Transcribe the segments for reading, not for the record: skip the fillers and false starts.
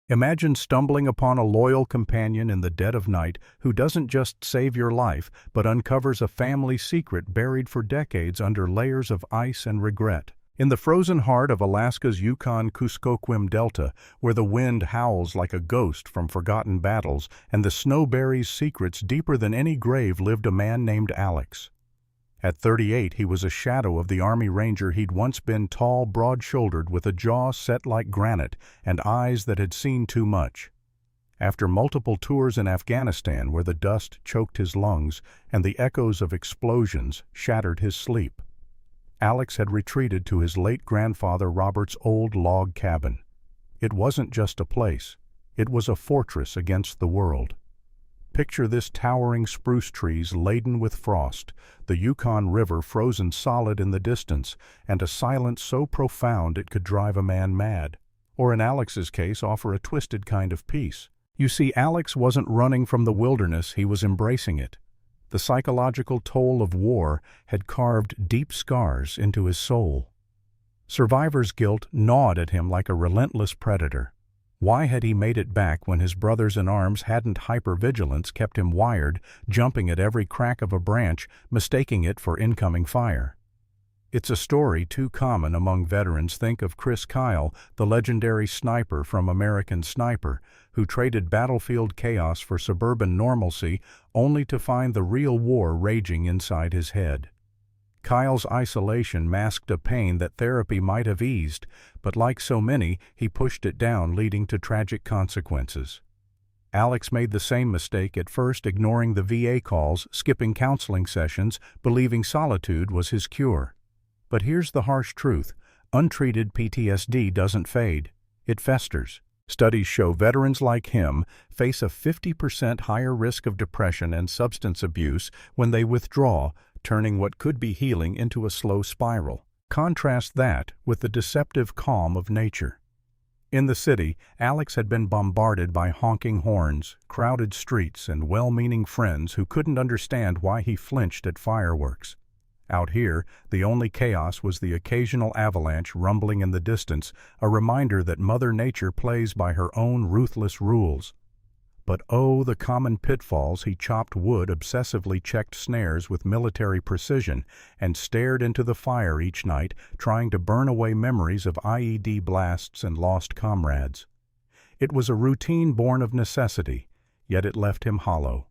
Imagine stumbling upon a loyal companion in the dead of night who doesn't just save your life, but uncovers a family secret buried for decades under layers of ice and regret. In the frozen heart of Alaska's Yukon-Kuskokwim Delta, where the wind howls like a ghost from forgotten battles and the snow buries secrets deeper than any grave, lived a man named Alex. At 38, he was a shadow of the Army Ranger he'd once been, tall, broad-shouldered, with a jaw set like granite and eyes that had seen too much. After multiple tours in Afghanistan, where the dust choked his lungs and the echoes of explosions shattered his sleep, Alex had retreated to his late grandfather Robert's old log cabin. It wasn't just a place, it was a fortress against the world. Picture this: towering spruce trees laden with frost, the Yukon River frozen solid in the distance, and a silence so profound it could drive a man mad. Or in Alex's case, offer a twisted kind of peace. You see, Alex wasn't running from the wilderness, he was embracing it. The psychological toll of war had carved deep scars into his soul. Survivor's guilt gnawed at him like a relentless predator. Why had he made it back when his brothers in arms hadn't? Hypervigilance kept him wired, jumping at every crack of a branch, mistaking it for incoming fire. It's a story too common among veterans. Think of Chris Kyle, the legendary sniper from American Sniper, who traded battlefield chaos for suburban normalcy, only to find the real war raging inside his head. Kyle's isolation masked a pain that therapy might have eased, but like so many, he pushed it down, leading to tragic consequences. Alex made the same mistake at first, ignoring the VA calls, skipping counseling sessions, believing solitude was his cure. But here's the harsh truth: untreated PTSD doesn't fade, it festers. Studies show veterans like him face a 50% higher risk of depression and substance abuse when they withdraw, turning what could be healing into a slow spiral. Contrast that with the deceptive calm of nature. In the city, Alex had been bombarded by honking horns, crowded streets, and well-meaning friends who couldn't understand why he flinched at fireworks. Out here, the only chaos was the occasional avalanche rumbling in the distance, a reminder that Mother Nature plays by her own ruthless rules. But oh, the common pitfalls: he chopped wood, obsessively checked snares with military precision, and stared into the fire each night, trying to burn away memories of IED blasts and lost comrades. It was a routine born of necessity, yet it left him hollow.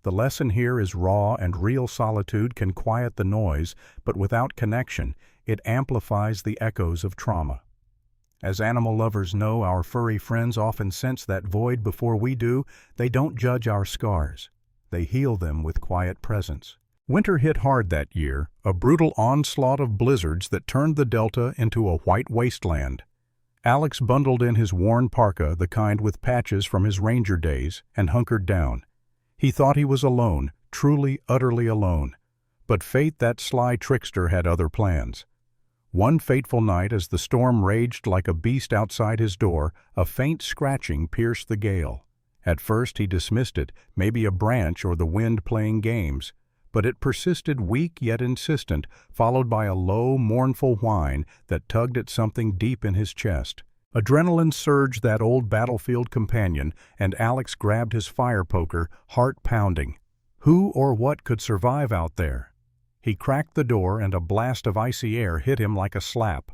The lesson here is raw and real. Solitude can quiet the noise, but without connection, it amplifies the echoes of trauma. As animal lovers know, our furry friends often sense that void before we do. They don't judge our scars. They heal them with quiet presence. Winter hit hard that year, a brutal onslaught of blizzards that turned the Delta into a white wasteland. Alex bundled in his worn parka, the kind with patches from his ranger days, and hunkered down. He thought he was alone, truly, utterly alone. But fate, that sly trickster, had other plans. One fateful night, as the storm raged like a beast outside his door, a faint scratching pierced the gale. At first he dismissed it, maybe a branch or the wind playing games. But it persisted, weak yet insistent, followed by a low, mournful whine that tugged at something deep in his chest. Adrenaline surged, that old battlefield companion, and Alex grabbed his fire poker, heart pounding. Who or what could survive out there? He cracked the door, and a blast of icy air hit him like a slap.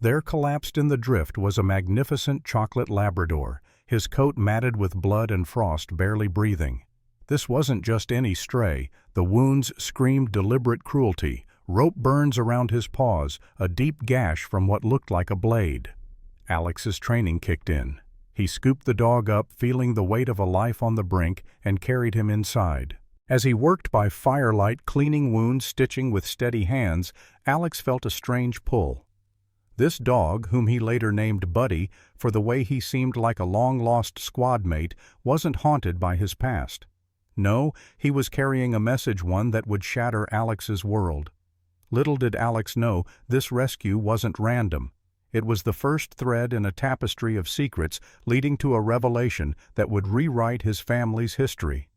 There, collapsed in the drift, was a magnificent chocolate Labrador, his coat matted with blood and frost, barely breathing. This wasn't just any stray. The wounds screamed deliberate cruelty: rope burns around his paws, a deep gash from what looked like a blade. Alex's training kicked in. He scooped the dog up, feeling the weight of a life on the brink, and carried him inside. As he worked by firelight, cleaning wounds, stitching with steady hands, Alex felt a strange pull. This dog, whom he later named Buddy for the way he seemed like a long-lost squad mate, wasn't haunted by his past. No, he was carrying a message, one that would shatter Alex's world. Little did Alex know, this rescue wasn't random. It was the first thread in a tapestry of secrets leading to a revelation that would rewrite his family's history.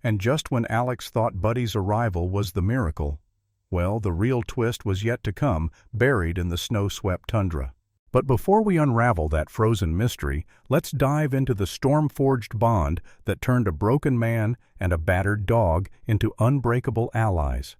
And just when Alex thought Buddy's arrival was the miracle, well, the real twist was yet to come, buried in the snow-swept tundra. But before we unravel that frozen mystery, let's dive into the storm-forged bond that turned a broken man and a battered dog into unbreakable allies.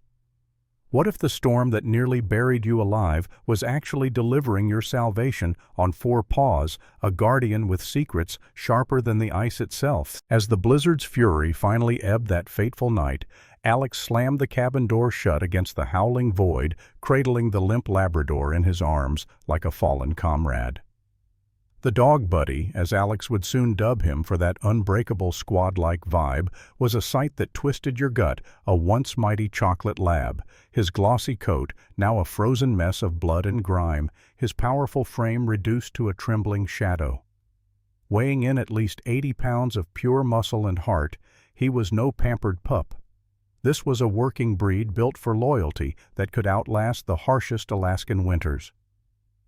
What if the storm that nearly buried you alive was actually delivering your salvation on four paws, a guardian with secrets sharper than the ice itself? As the blizzard's fury finally ebbed that fateful night, Alex slammed the cabin door shut against the howling void, cradling the limp Labrador in his arms like a fallen comrade. The dog buddy, as Alex would soon dub him for that unbreakable squad-like vibe, was a sight that twisted your gut, a once mighty chocolate lab, his glossy coat now a frozen mess of blood and grime, his powerful frame reduced to a trembling shadow. Weighing in at least 80 pounds of pure muscle and heart, he was no pampered pup. This was a working breed built for loyalty that could outlast the harshest Alaskan winters.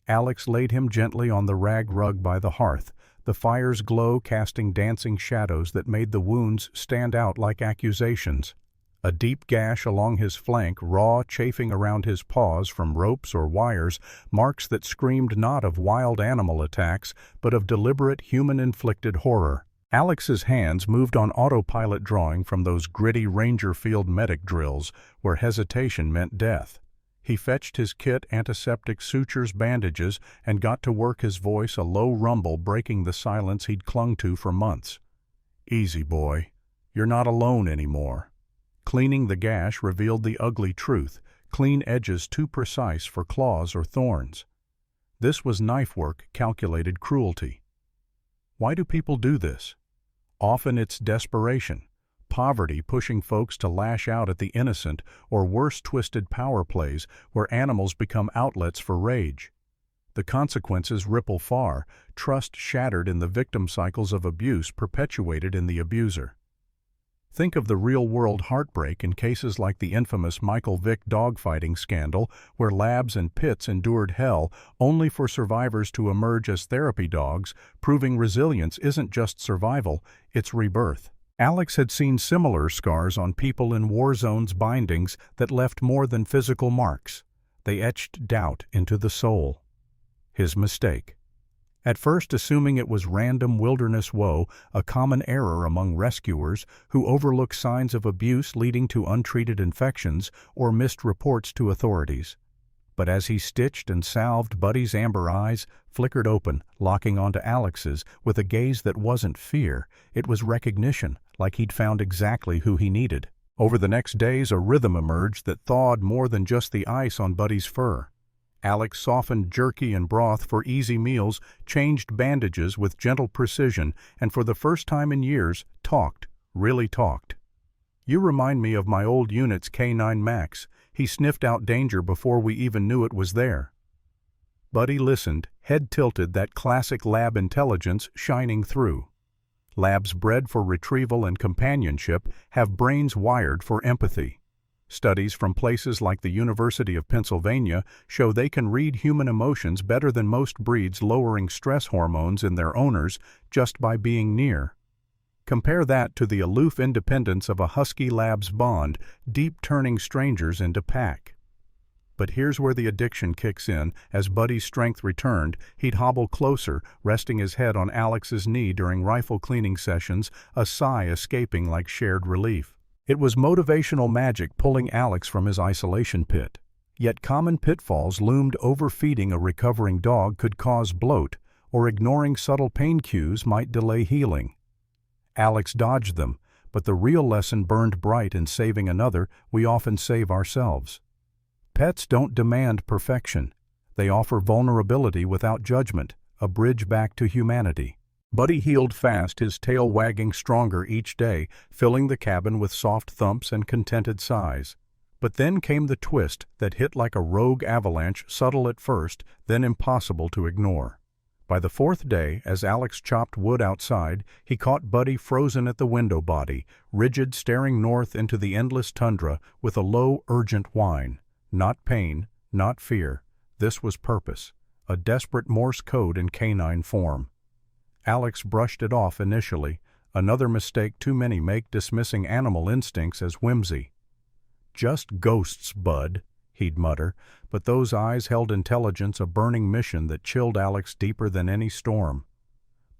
Alex laid him gently on the rag rug by the hearth, the fire's glow casting dancing shadows that made the wounds stand out like accusations. A deep gash along his flank, raw, chafing around his paws from ropes or wires, marks that screamed not of wild animal attacks, but of deliberate human-inflicted horror. Alex's hands moved on autopilot, drawing from those gritty ranger field medic drills where hesitation meant death. He fetched his kit, antiseptic, sutures, bandages, and got to work, his voice a low rumble breaking the silence he'd clung to for months. "Easy, boy. You're not alone anymore." Cleaning the gash revealed the ugly truth, clean edges too precise for claws or thorns. This was knife work, calculated cruelty. Why do people do this? Often it's desperation. Poverty pushing folks to lash out at the innocent, or worse, twisted power plays where animals become outlets for rage. The consequences ripple far, trust shattered in the victim cycles of abuse perpetuated in the abuser. Think of the real-world heartbreak in cases like the infamous Michael Vick dogfighting scandal, where labs and pits endured hell only for survivors to emerge as therapy dogs, proving resilience isn't just survival, it's rebirth. Alex had seen similar scars on people in war zones, bindings that left more than physical marks. They etched doubt into the soul. His mistake. At first assuming it was random wilderness woe, a common error among rescuers who overlook signs of abuse leading to untreated infections or missed reports to authorities. But as he stitched and salved, Buddy's amber eyes flickered open, locking onto Alex's with a gaze that wasn't fear, it was recognition, like he'd found exactly who he needed. Over the next days, a rhythm emerged that thawed more than just the ice on Buddy's fur. Alex softened jerky and broth for easy meals, changed bandages with gentle precision, and for the first time in years, talked, really talked. "You remind me of my old unit's K9 Max. He sniffed out danger before we even knew it was there." Buddy listened, head tilted, that classic lab intelligence shining through. Labs bred for retrieval and companionship have brains wired for empathy. Studies from places like the University of Pennsylvania show they can read human emotions better than most breeds, lowering stress hormones in their owners just by being near. Compare that to the aloof independence of a husky lab's bond, deep turning strangers into pack. But here's where the addiction kicks in. As Buddy's strength returned, he'd hobble closer, resting his head on Alex's knee during rifle cleaning sessions, a sigh escaping like shared relief. It was motivational magic pulling Alex from his isolation pit. Yet common pitfalls loomed. Overfeeding a recovering dog could cause bloat, or ignoring subtle pain cues might delay healing. Alex dodged them, but the real lesson burned bright. In saving another, we often save ourselves. Pets don't demand perfection. They offer vulnerability without judgment, a bridge back to humanity. Buddy healed fast, his tail wagging stronger each day, filling the cabin with soft thumps and contented sighs. But then came the twist that hit like a rogue avalanche, subtle at first, then impossible to ignore. By the fourth day, as Alex chopped wood outside, he caught Buddy frozen at the window body, rigid, staring north into the endless tundra with a low, urgent whine. Not pain, not fear. This was purpose, a desperate Morse code in canine form. Alex brushed it off initially, another mistake too many make, dismissing animal instincts as whimsy. "Just ghosts, Bud," he'd mutter, but those eyes held intelligence, a burning mission that chilled Alex deeper than any storm.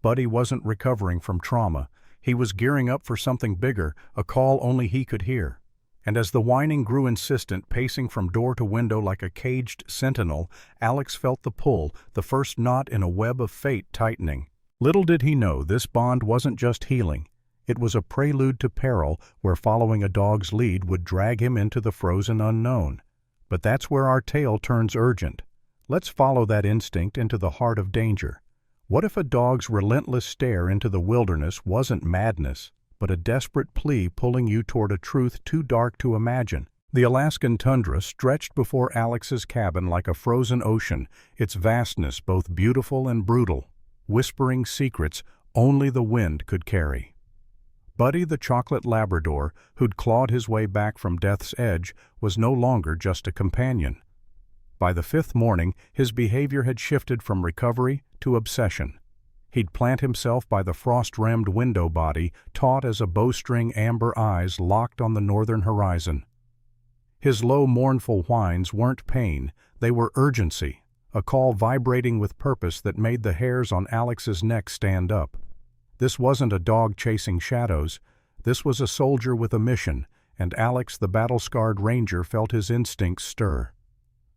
Buddy wasn't recovering from trauma. He was gearing up for something bigger, a call only he could hear. And as the whining grew insistent, pacing from door to window like a caged sentinel, Alex felt the pull, the first knot in a web of fate tightening. Little did he know this bond wasn't just healing. It was a prelude to peril where following a dog's lead would drag him into the frozen unknown. But that's where our tale turns urgent. Let's follow that instinct into the heart of danger. What if a dog's relentless stare into the wilderness wasn't madness, but a desperate plea pulling you toward a truth too dark to imagine? The Alaskan tundra stretched before Alex's cabin like a frozen ocean, its vastness both beautiful and brutal, whispering secrets only the wind could carry. Buddy the chocolate Labrador, who'd clawed his way back from death's edge, was no longer just a companion. By the fifth morning, his behavior had shifted from recovery to obsession. He'd plant himself by the frost-rimmed window body, taut as a bowstring, amber eyes locked on the northern horizon. His low, mournful whines weren't pain, they were urgency, a call vibrating with purpose that made the hairs on Alex's neck stand up. This wasn't a dog chasing shadows, this was a soldier with a mission, and Alex, the battle-scarred ranger, felt his instincts stir.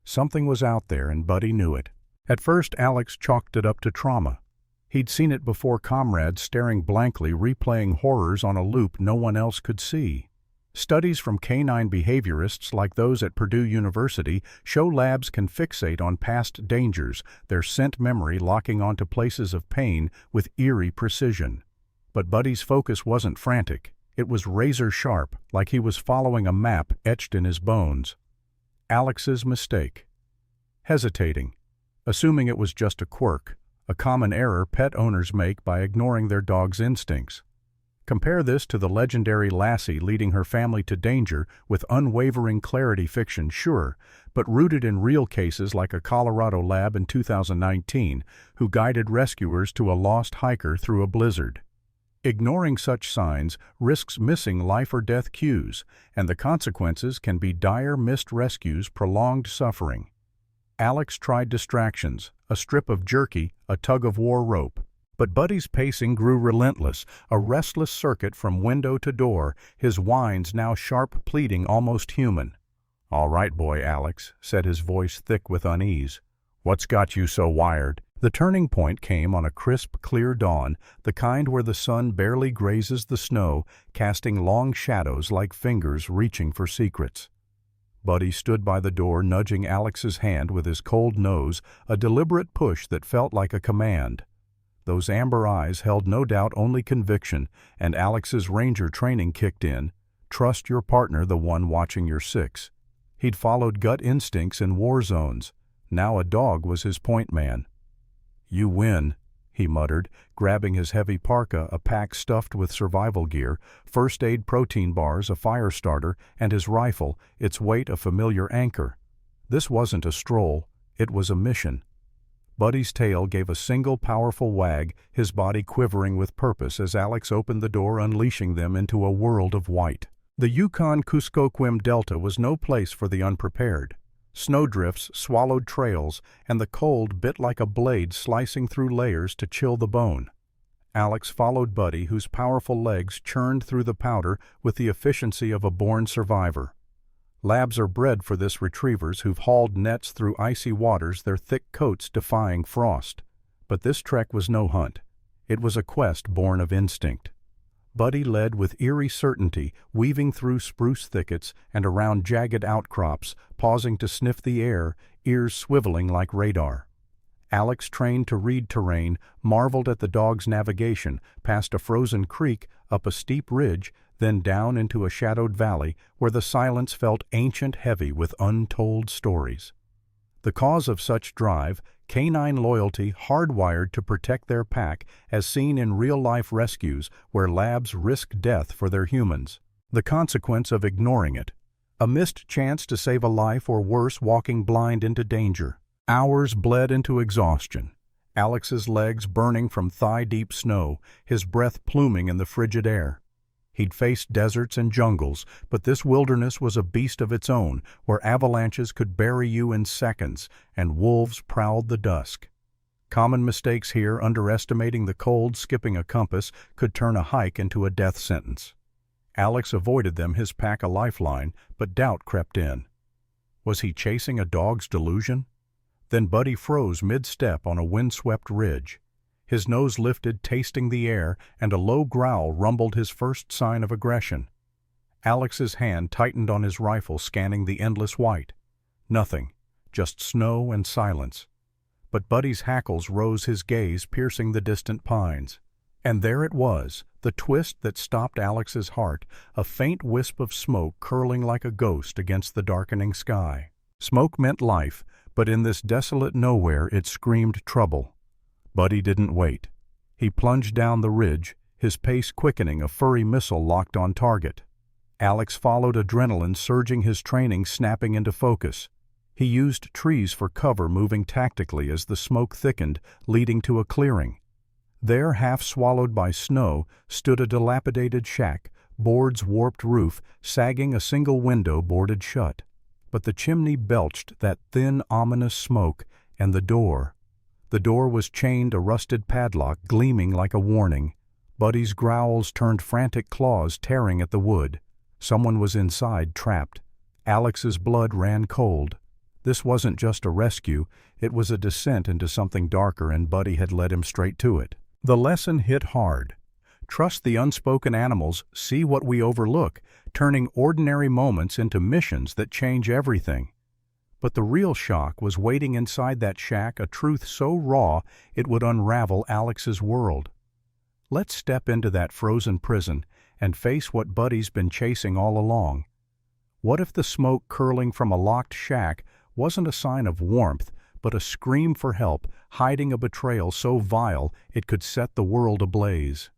Something was out there, and Buddy knew it. At first, Alex chalked it up to trauma. He'd seen it before, comrades staring blankly, replaying horrors on a loop no one else could see. Studies from canine behaviorists like those at Purdue University show labs can fixate on past dangers, their scent memory locking onto places of pain with eerie precision. But Buddy's focus wasn't frantic. It was razor-sharp, like he was following a map etched in his bones. Alex's mistake. Hesitating. Assuming it was just a quirk, a common error pet owners make by ignoring their dog's instincts. Compare this to the legendary Lassie leading her family to danger with unwavering clarity, fiction, sure, but rooted in real cases like a Colorado lab in 2019 who guided rescuers to a lost hiker through a blizzard. Ignoring such signs risks missing life or death cues, and the consequences can be dire: missed rescues, prolonged suffering. Alex tried distractions, a strip of jerky, a tug-of-war rope. But Buddy's pacing grew relentless, a restless circuit from window to door, his whines now sharp, pleading, almost human. "All right, boy, Alex," said his voice thick with unease. "What's got you so wired?" The turning point came on a crisp, clear dawn, the kind where the sun barely grazes the snow, casting long shadows like fingers reaching for secrets. Buddy stood by the door, nudging Alex's hand with his cold nose, a deliberate push that felt like a command. Those amber eyes held no doubt only conviction, and Alex's ranger training kicked in. Trust your partner, the one watching your six. He'd followed gut instincts in war zones. Now a dog was his point man. "You win," he muttered, grabbing his heavy parka, a pack stuffed with survival gear, first aid protein bars, a fire starter, and his rifle, its weight a familiar anchor. This wasn't a stroll, it was a mission. Buddy's tail gave a single powerful wag, his body quivering with purpose as Alex opened the door, unleashing them into a world of white. The Yukon-Kuskokwim Delta was no place for the unprepared. Snowdrifts swallowed trails, and the cold bit like a blade slicing through layers to chill the bone. Alex followed Buddy, whose powerful legs churned through the powder with the efficiency of a born survivor. Labs are bred for this, retrievers who've hauled nets through icy waters, their thick coats defying frost. But this trek was no hunt. It was a quest born of instinct. Buddy led with eerie certainty, weaving through spruce thickets and around jagged outcrops, pausing to sniff the air, ears swiveling like radar. Alex, trained to read terrain, marveled at the dog's navigation, past a frozen creek, up a steep ridge, then down into a shadowed valley where the silence felt ancient, heavy with untold stories. The cause of such drive, canine loyalty hardwired to protect their pack, as seen in real-life rescues where labs risk death for their humans. The consequence of ignoring it: a missed chance to save a life, or worse, walking blind into danger. Hours bled into exhaustion. Alex's legs burning from thigh-deep snow, his breath pluming in the frigid air. He'd faced deserts and jungles, but this wilderness was a beast of its own, where avalanches could bury you in seconds, and wolves prowled the dusk. Common mistakes here, underestimating the cold, skipping a compass, could turn a hike into a death sentence. Alex avoided them, his pack a lifeline, but doubt crept in. Was he chasing a dog's delusion? Then Buddy froze mid-step on a windswept ridge. His nose lifted, tasting the air, and a low growl rumbled his first sign of aggression. Alex's hand tightened on his rifle, scanning the endless white. Nothing, just snow and silence. But Buddy's hackles rose, his gaze piercing the distant pines. And there it was, the twist that stopped Alex's heart, a faint wisp of smoke curling like a ghost against the darkening sky. Smoke meant life, but in this desolate nowhere it screamed trouble. Buddy didn't wait. He plunged down the ridge, his pace quickening, a furry missile locked on target. Alex followed, adrenaline surging, his training snapping into focus. He used trees for cover, moving tactically as the smoke thickened, leading to a clearing. There, half swallowed by snow, stood a dilapidated shack, boards, warped roof, sagging, a single window boarded shut. But the chimney belched that thin, ominous smoke, and the door. The door was chained, a rusted padlock gleaming like a warning. Buddy's growls turned frantic claws, tearing at the wood. Someone was inside, trapped. Alex's blood ran cold. This wasn't just a rescue, it was a descent into something darker, and Buddy had led him straight to it. The lesson hit hard. Trust the unspoken animals, see what we overlook, turning ordinary moments into missions that change everything. But the real shock was waiting inside that shack, a truth so raw it would unravel Alex's world. Let's step into that frozen prison and face what Buddy's been chasing all along. What if the smoke curling from a locked shack wasn't a sign of warmth, but a scream for help, hiding a betrayal so vile it could set the world ablaze?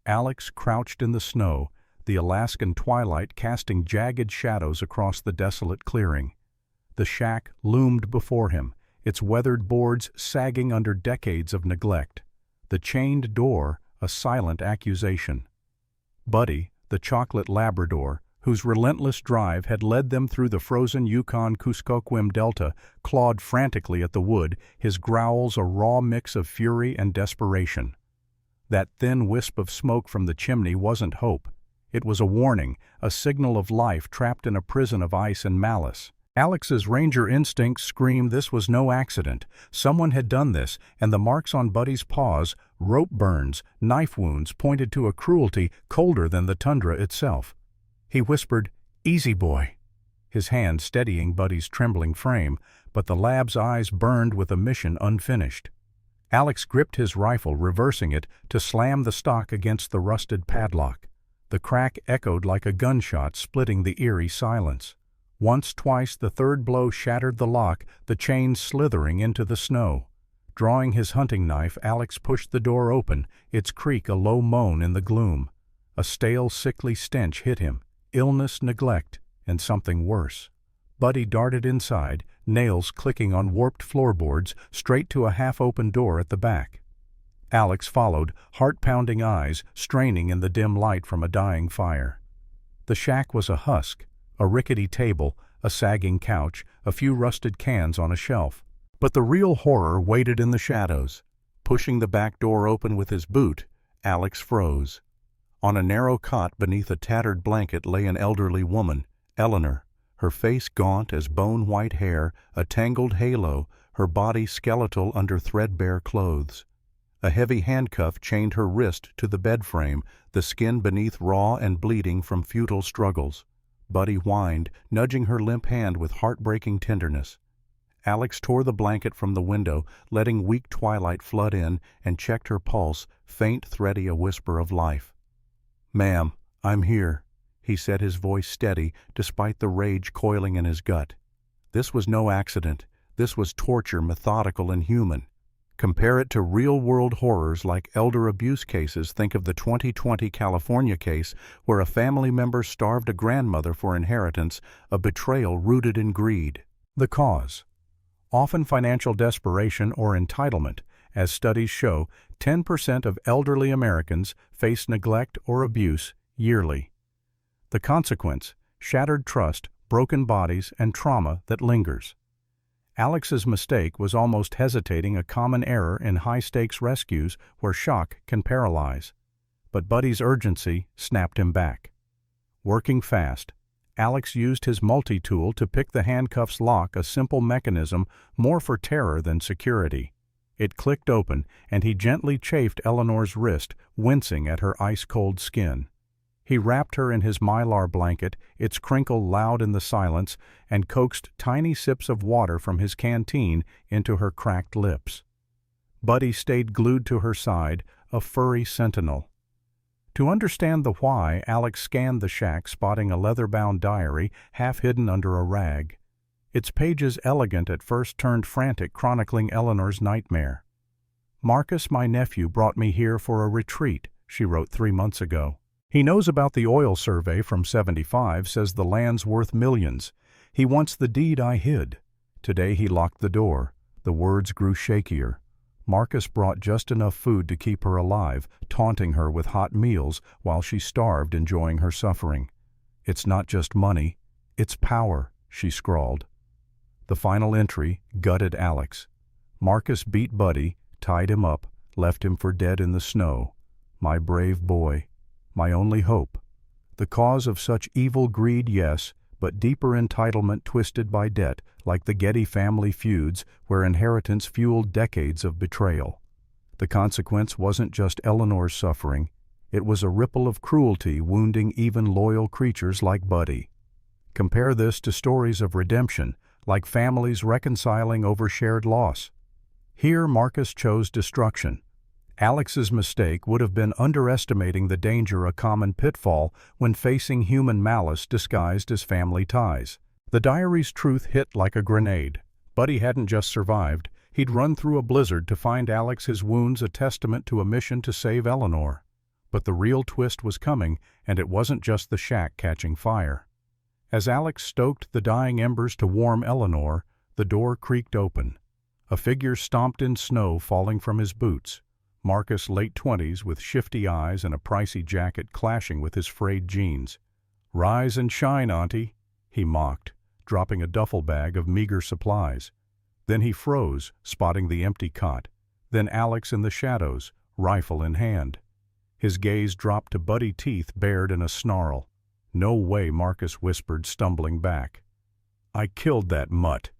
Alex crouched in the snow, the Alaskan twilight casting jagged shadows across the desolate clearing. The shack loomed before him, its weathered boards sagging under decades of neglect. The chained door, a silent accusation. Buddy, the chocolate Labrador, whose relentless drive had led them through the frozen Yukon-Kuskokwim Delta, clawed frantically at the wood, his growls a raw mix of fury and desperation. That thin wisp of smoke from the chimney wasn't hope. It was a warning, a signal of life trapped in a prison of ice and malice. Alex's ranger instincts screamed this was no accident. Someone had done this, and the marks on Buddy's paws, rope burns, knife wounds, pointed to a cruelty colder than the tundra itself. He whispered, "Easy, boy," his hand steadying Buddy's trembling frame, but the lab's eyes burned with a mission unfinished. Alex gripped his rifle, reversing it, to slam the stock against the rusted padlock. The crack echoed like a gunshot, splitting the eerie silence. Once, twice, the third blow shattered the lock, the chain slithering into the snow. Drawing his hunting knife, Alex pushed the door open, its creak a low moan in the gloom. A stale, sickly stench hit him. Illness, neglect, and something worse. Buddy darted inside, nails clicking on warped floorboards, straight to a half-open door at the back. Alex followed, heart-pounding eyes straining in the dim light from a dying fire. The shack was a husk, a rickety table, a sagging couch, a few rusted cans on a shelf. But the real horror waited in the shadows. Pushing the back door open with his boot, Alex froze. On a narrow cot beneath a tattered blanket lay an elderly woman, Eleanor, her face gaunt as bone-white hair, a tangled halo, her body skeletal under threadbare clothes. A heavy handcuff chained her wrist to the bed frame, the skin beneath raw and bleeding from futile struggles. Buddy whined, nudging her limp hand with heartbreaking tenderness. Alex tore the blanket from the window, letting weak twilight flood in, and checked her pulse, faint, thready, a whisper of life. "Ma'am, I'm here," he said, his voice steady, despite the rage coiling in his gut. This was no accident. This was torture, methodical and human. Compare it to real-world horrors like elder abuse cases. Think of the 2020 California case where a family member starved a grandmother for inheritance, a betrayal rooted in greed. The cause? Often financial desperation or entitlement. As studies show, 10% of elderly Americans face neglect or abuse yearly. The consequence: shattered trust, broken bodies, and trauma that lingers. Alex's mistake was almost hesitating, a common error in high-stakes rescues where shock can paralyze. But Buddy's urgency snapped him back. Working fast, Alex used his multi-tool to pick the handcuffs lock, a simple mechanism more for terror than security. It clicked open, and he gently chafed Eleanor's wrist, wincing at her ice-cold skin. He wrapped her in his mylar blanket, its crinkle loud in the silence, and coaxed tiny sips of water from his canteen into her cracked lips. Buddy stayed glued to her side, a furry sentinel. To understand the why, Alex scanned the shack, spotting a leather-bound diary half hidden under a rag. Its pages, elegant at first, turned frantic, chronicling Eleanor's nightmare. "Marcus, my nephew, brought me here for a retreat," she wrote 3 months ago. "He knows about the oil survey from '75, says the land's worth millions. He wants the deed I hid. Today he locked the door." The words grew shakier. Marcus brought just enough food to keep her alive, taunting her with hot meals while she starved, enjoying her suffering. "It's not just money, it's power," she scrawled. The final entry gutted Alex. Marcus beat Buddy, tied him up, left him for dead in the snow. "My brave boy. My only hope." The cause of such evil greed, yes, but deeper entitlement twisted by debt, like the Getty family feuds where inheritance fueled decades of betrayal. The consequence wasn't just Eleanor's suffering, it was a ripple of cruelty wounding even loyal creatures like Buddy. Compare this to stories of redemption, like families reconciling over shared loss. Here Marcus chose destruction. Alex's mistake would have been underestimating the danger, a common pitfall when facing human malice disguised as family ties. The diary's truth hit like a grenade. Buddy hadn't just survived, he'd run through a blizzard to find Alex, his wounds a testament to a mission to save Eleanor. But the real twist was coming, and it wasn't just the shack catching fire. As Alex stoked the dying embers to warm Eleanor, the door creaked open. A figure stomped in snow, falling from his boots. Marcus, late 20s, with shifty eyes and a pricey jacket clashing with his frayed jeans. "Rise and shine, Auntie," he mocked, dropping a duffel bag of meager supplies. Then he froze, spotting the empty cot. Then Alex in the shadows, rifle in hand. His gaze dropped to Buddy, teeth bared in a snarl. "No way," Marcus whispered, stumbling back. "I killed that mutt."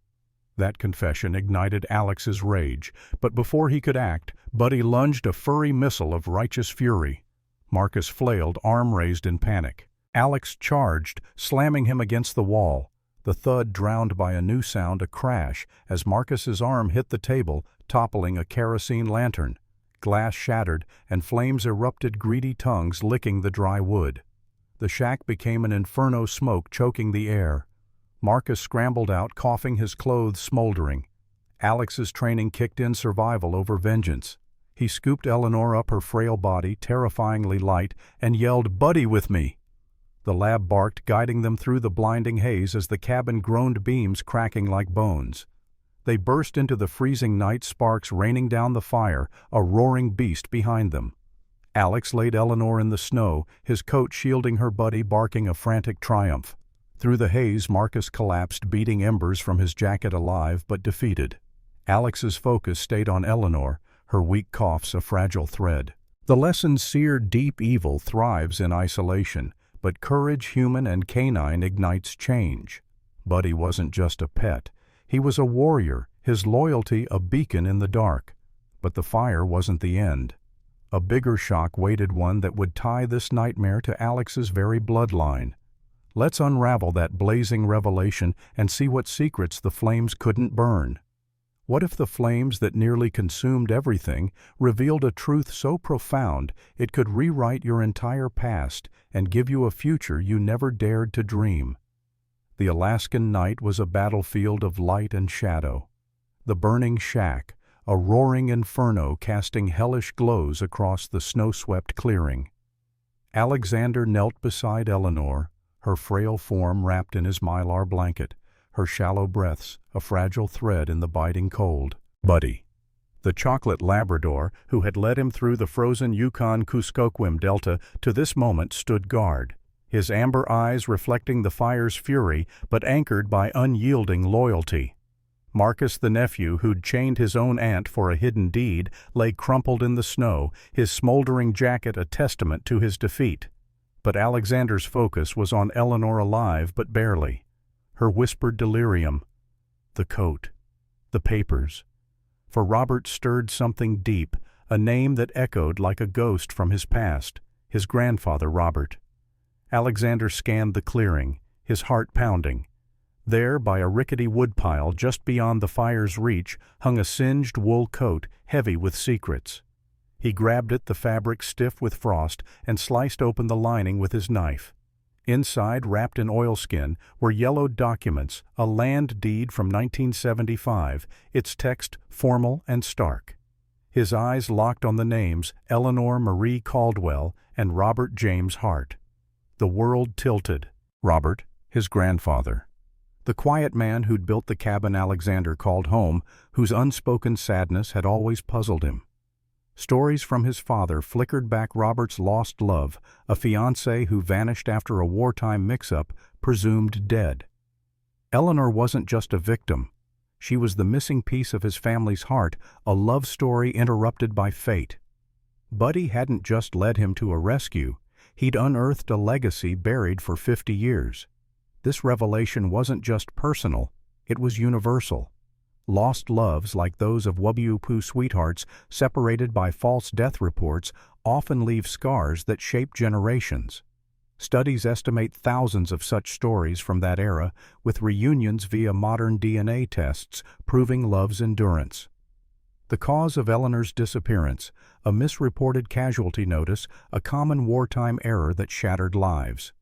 That confession ignited Alex's rage, but before he could act, Buddy lunged a furry missile of righteous fury. Marcus flailed, arm raised in panic. Alex charged, slamming him against the wall. The thud drowned by a new sound, a crash, as Marcus's arm hit the table, toppling a kerosene lantern. Glass shattered, and flames erupted, greedy tongues licking the dry wood. The shack became an inferno, smoke choking the air. Marcus scrambled out, coughing, his clothes smoldering. Alex's training kicked in, survival over vengeance. He scooped Eleanor up, her frail body terrifyingly light, and yelled, "Buddy with me!" The lab barked, guiding them through the blinding haze as the cabin groaned, beams cracking like bones. They burst into the freezing night, sparks raining down the fire, a roaring beast behind them. Alex laid Eleanor in the snow, his coat shielding her, Buddy barking a frantic triumph. Through the haze, Marcus collapsed, beating embers from his jacket, alive but defeated. Alex's focus stayed on Eleanor, her weak coughs a fragile thread. The lesson seared: deep evil thrives in isolation, but courage, human and canine, ignites change. Buddy wasn't just a pet. He was a warrior, his loyalty a beacon in the dark. But the fire wasn't the end. A bigger shock waited, one that would tie this nightmare to Alex's very bloodline. Let's unravel that blazing revelation and see what secrets the flames couldn't burn. What if the flames that nearly consumed everything revealed a truth so profound it could rewrite your entire past and give you a future you never dared to dream? The Alaskan night was a battlefield of light and shadow. The burning shack, a roaring inferno casting hellish glows across the snow-swept clearing. Alexander knelt beside Eleanor, her frail form wrapped in his mylar blanket, her shallow breaths a fragile thread in the biting cold. "Buddy." The chocolate Labrador, who had led him through the frozen Yukon-Kuskokwim Delta, to this moment stood guard, his amber eyes reflecting the fire's fury but anchored by unyielding loyalty. Marcus, the nephew who'd chained his own aunt for a hidden deed, lay crumpled in the snow, his smoldering jacket a testament to his defeat. But Alexander's focus was on Eleanor, alive but barely. Her whispered delirium. The coat. The papers. For Robert stirred something deep, a name that echoed like a ghost from his past, his grandfather Robert. Alexander scanned the clearing, his heart pounding. There, by a rickety woodpile just beyond the fire's reach, hung a singed wool coat, heavy with secrets. He grabbed it, the fabric stiff with frost, and sliced open the lining with his knife. Inside, wrapped in oilskin, were yellowed documents, a land deed from 1975, its text formal and stark. His eyes locked on the names Eleanor Marie Caldwell and Robert James Hart. The world tilted. Robert, his grandfather. The quiet man who'd built the cabin Alexander called home, whose unspoken sadness had always puzzled him. Stories from his father flickered back Robert's lost love, a fiancée who vanished after a wartime mix-up, presumed dead. Eleanor wasn't just a victim. She was the missing piece of his family's heart, a love story interrupted by fate. Buddy hadn't just led him to a rescue. He'd unearthed a legacy buried for 50 years. This revelation wasn't just personal, it was universal. Lost loves like those of Wubbyupoo sweethearts, separated by false death reports, often leave scars that shape generations. Studies estimate thousands of such stories from that era, with reunions via modern DNA tests proving love's endurance. The cause of Eleanor's disappearance, a misreported casualty notice, a common wartime error that shattered lives.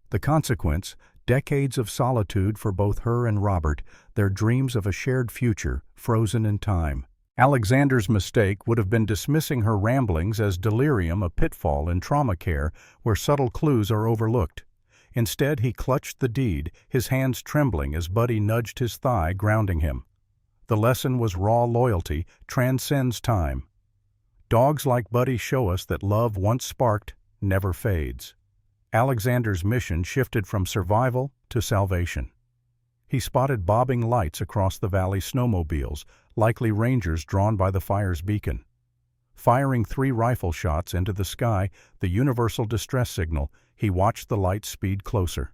The consequence, decades of solitude for both her and Robert, their dreams of a shared future frozen in time. Alexander's mistake would have been dismissing her ramblings as delirium, a pitfall in trauma care where subtle clues are overlooked. Instead, he clutched the deed, his hands trembling as Buddy nudged his thigh, grounding him. The lesson was raw loyalty transcends time. Dogs like Buddy show us that love once sparked never fades. Alexander's mission shifted from survival to salvation. He spotted bobbing lights across the valley, snowmobiles, likely rangers drawn by the fire's beacon. Firing 3 rifle shots into the sky, the universal distress signal, he watched the lights speed closer.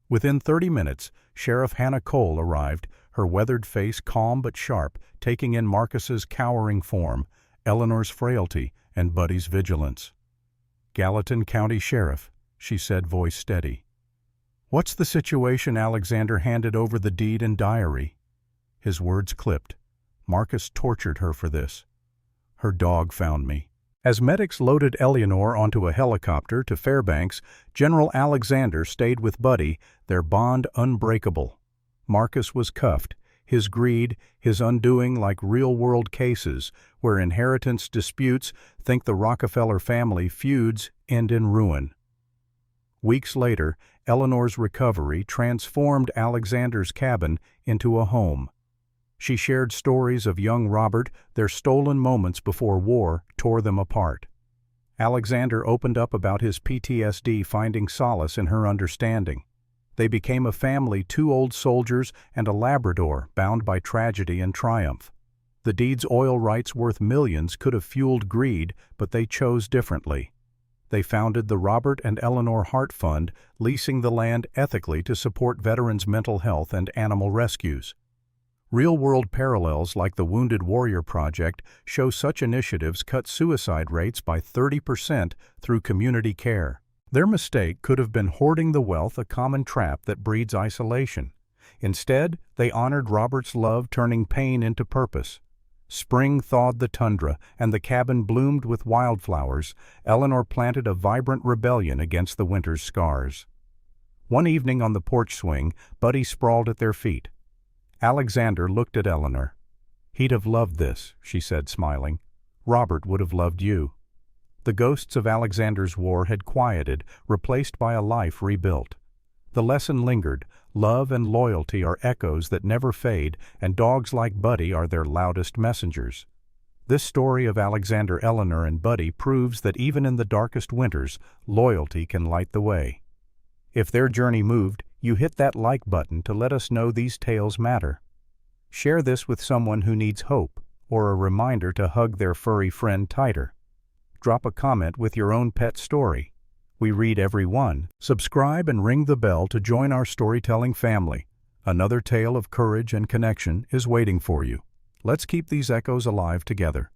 Within 30 minutes, Sheriff Hannah Cole arrived, her weathered face calm but sharp, taking in Marcus's cowering form, Eleanor's frailty, and Buddy's vigilance. "Gallatin County Sheriff," she said, voice steady. "What's the situation?" Alexander handed over the deed and diary. His words clipped. Marcus tortured her for this. "Her dog found me." As medics loaded Eleanor onto a helicopter to Fairbanks, General Alexander stayed with Buddy, their bond unbreakable. Marcus was cuffed, his greed, his undoing like real-world cases, where inheritance disputes, think the Rockefeller family feuds, end in ruin. Weeks later, Eleanor's recovery transformed Alexander's cabin into a home. She shared stories of young Robert, their stolen moments before war tore them apart. Alexander opened up about his PTSD, finding solace in her understanding. They became a family, 2 old soldiers and a Labrador bound by tragedy and triumph. The deed's oil rights worth millions could have fueled greed, but they chose differently. They founded the Robert and Eleanor Hart Fund, leasing the land ethically to support veterans' mental health and animal rescues. Real-world parallels like the Wounded Warrior Project show such initiatives cut suicide rates by 30% through community care. Their mistake could have been hoarding the wealth, a common trap that breeds isolation. Instead, they honored Robert's love, turning pain into purpose. Spring thawed the tundra, and the cabin bloomed with wildflowers. Eleanor planted a vibrant rebellion against the winter's scars. One evening on the porch swing, Buddy sprawled at their feet. Alexander looked at Eleanor. "He'd have loved this," she said, smiling. "Robert would have loved you." The ghosts of Alexander's war had quieted, replaced by a life rebuilt. The lesson lingered. Love and loyalty are echoes that never fade, and dogs like Buddy are their loudest messengers. This story of Alexander, Eleanor, and Buddy proves that even in the darkest winters, loyalty can light the way. If their journey moved, you hit that like button to let us know these tales matter. Share this with someone who needs hope, or a reminder to hug their furry friend tighter. Drop a comment with your own pet story. We read every one. Subscribe and ring the bell to join our storytelling family. Another tale of courage and connection is waiting for you. Let's keep these echoes alive together.